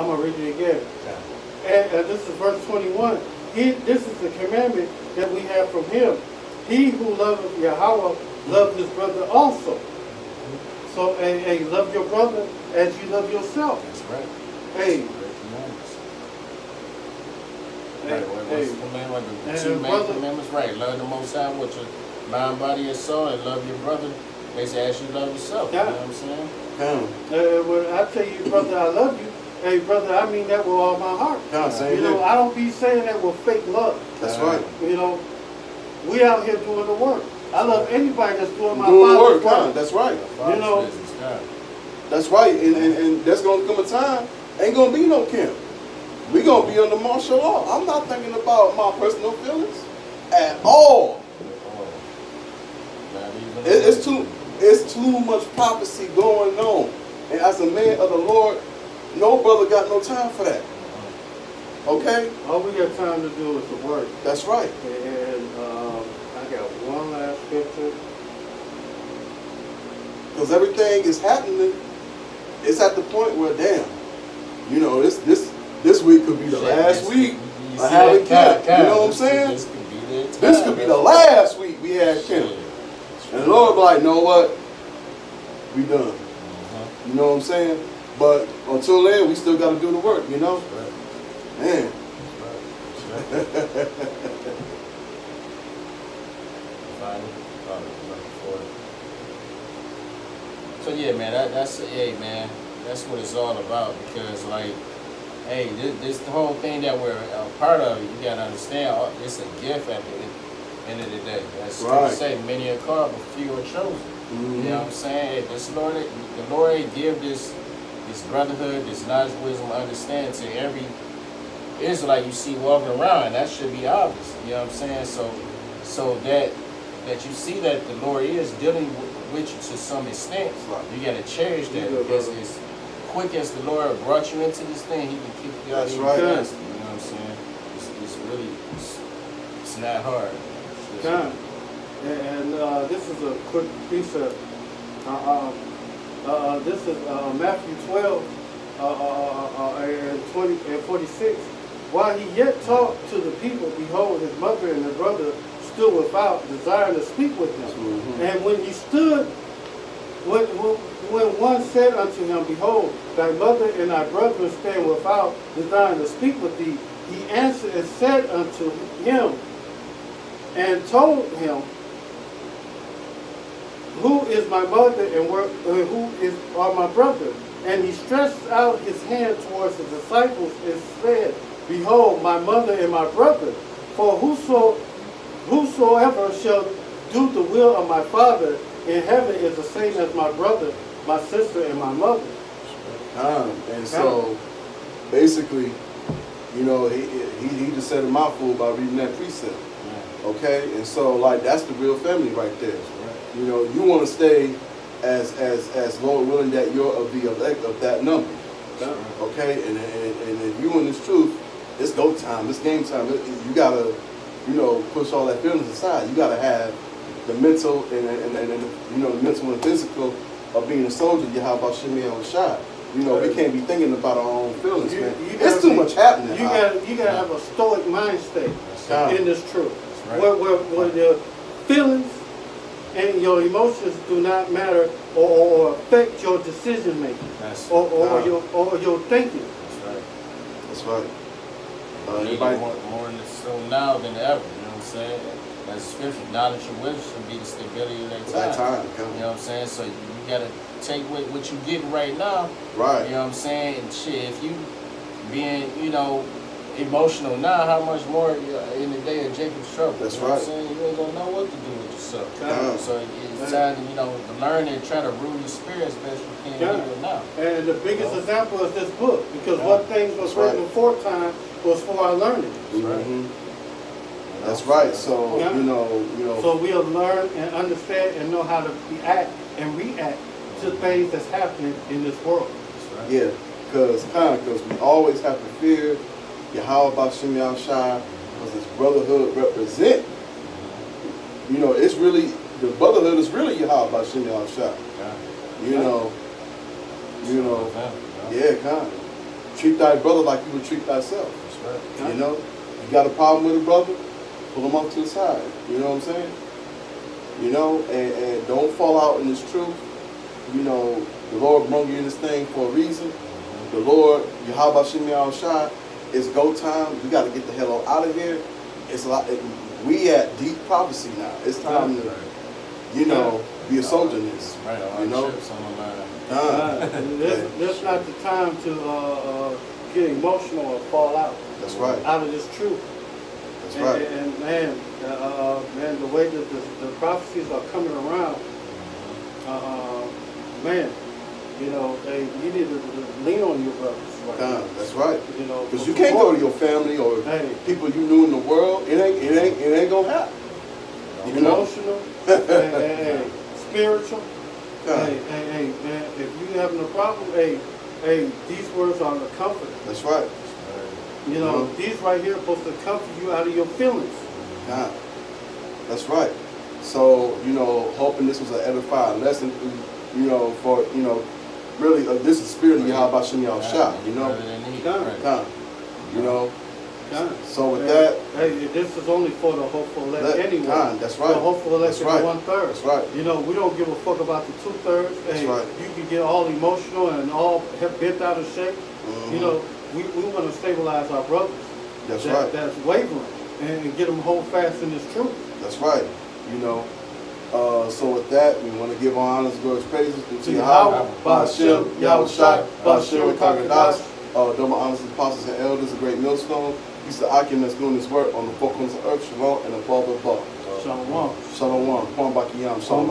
I'm going to read it again. And this is verse 21. This is the commandment that we have from him. He who loveth Yahweh love his brother also. So, hey, love your brother as you love yourself. That's right. Hey. Right, what's the commandment? The two main commandments, right? Love the Most High with your mind, body, and soul, and love your brother. They say, as you love yourself. Yeah. You know what I'm saying? When I tell you, brother, I love you, hey, brother, I mean that with all my heart. You know, I don't be saying that with fake love. That's right. You know, we out here doing the work. I love anybody that's doing my father's work. That's right. You know, that's right. And there's going to come a time, ain't going to be no camp. We're going to be under martial law. I'm not thinking about my personal feelings at all. It's too much prophecy going on. And as a man of the Lord, no brother got no time for that. Okay? All we got time to do is the work. That's right. And I got one last scripture. Because everything is happening. It's at the point where, damn, you know, this week could be the last week of having camp. You know what I'm saying? This could be the last week we had camp. And the Lord be like, you know what? We done. You know what I'm saying? But until then, we still got to do the work, you know? Man. So yeah, man, hey, man, that's what it's all about. Because like, hey, this the whole thing that we're a part of. You gotta understand, it's a gift at the end of the day. That's right. To say, many are called, but few are chosen. You know what I'm saying? Hey, the Lord give this brotherhood, this knowledge, wisdom, understanding to every Israelite you see walking around, and that should be obvious. You know what I'm saying? So that you see that the Lord is dealing with you to some extent. You got to cherish that, because as quick as the Lord brought you into this thing, He can kick you out even faster. You know what I'm saying? It's really it's not hard. And this is a quick precept. This is Matthew 12 and 46. While he yet talked to the people, behold, his mother and his brother stood without, desiring to speak with him. And when he stood, when one said unto him, behold, thy mother and thy brother stand without, desiring to speak with thee, he answered and said unto him, and told him, who is my mother and who are my brother? And he stretched out his hand towards the disciples and said, behold, my mother and my brother. For whosoever shall do the will of my Father in heaven is the same as my brother, my sister, and my mother. And so, basically, you know, he just said a mouthful by reading that precept. Okay? And so, like, that's the real family right there. You know, you want to stay as Lord willing that you're of the elect of that number. Okay? And if you in this truth, it's go time, it's game time. You got to, you know, push all that feelings aside. You got to have the mental and you know, the mental and physical of being a soldier. How about Shimei on shot? You know, we can't be thinking about our own feelings, man. It's too much happening. You gotta have a stoic mind state in this truth, where your feelings and your emotions do not matter or affect your decision making or your thinking. That's right. Anybody more so now than ever. You know what I'm saying? That's scripture. Knowledge and wisdom should be the stability of that time. You know what I'm saying? So you gotta take what you getting right now. Right. You know what I'm saying? And shit, if you being, you know, emotional now, how much more in the day of Jacob's trouble? That's you know what I'm saying? You ain't gonna know what to do with yourself. So it's time to, you know, learn and try to rule your spirit as best you can here now. And the biggest example is this book, because what things was written aforetime was for our learning. That's right. So you know. So we'll learn and understand and know how to react to things that's happening in this world. Yeah, because we always have to fear Yahweh Bashim Yahushai, because his brotherhood represent. You know, it's really the brotherhood is really Yahweh Bashim Yahushai. You know. Yeah, treat thy brother like you would treat thyself. That's right. You know, you got a problem with a brother, pull him off to the side. You know what I'm saying? You know, and don't fall out in this truth. You know, the Lord brought you in this thing for a reason. The Lord, Yahweh Shemi Shai, it's go time. We got to get the hell out of here. It's a lot. We at deep prophecy now. It's time to, you know, be a soldier in this. Right, you know. This not the time to get emotional or fall out. That's right. Out of this truth. That's right. And man, man, the way that the prophecies are coming around, man, you know, you need to lean on your brothers. Right? That's right. You know, because you can't go to your family or people you knew in the world. It ain't gonna happen. Emotional, spiritual. Hey, man, if you having a problem, these words are the comfort. That's right. You know, these right here are supposed to comfort you out of your feelings. That's right. So, you know, hoping this was an edifying lesson, you know, for, you know, really, this is spirit of Yahweh Shemi Shai, you know. You know. So with that, this is only for the hopeful elect anyway. That's right. The hopeful elect is 1/3. That's right. You know, we don't give a fuck about the 2/3. That's right. You can get all emotional and all bent out of shape. You know, we want to stabilize our brothers. That's right. That's wavering and get them hold fast in this truth. That's right. You know. So with that, we want to give our honors, glory, praises to Yahweh, Ba'ashem, Yahweh Shai, Ba'ashem, Kakadash. Double honors to the apostles and elders, a great millstone. He's the Akim that's doing this work on the four corners of earth, Shalom, and above. Shalom. Shalom. Kwan Bakiyam. Shalom.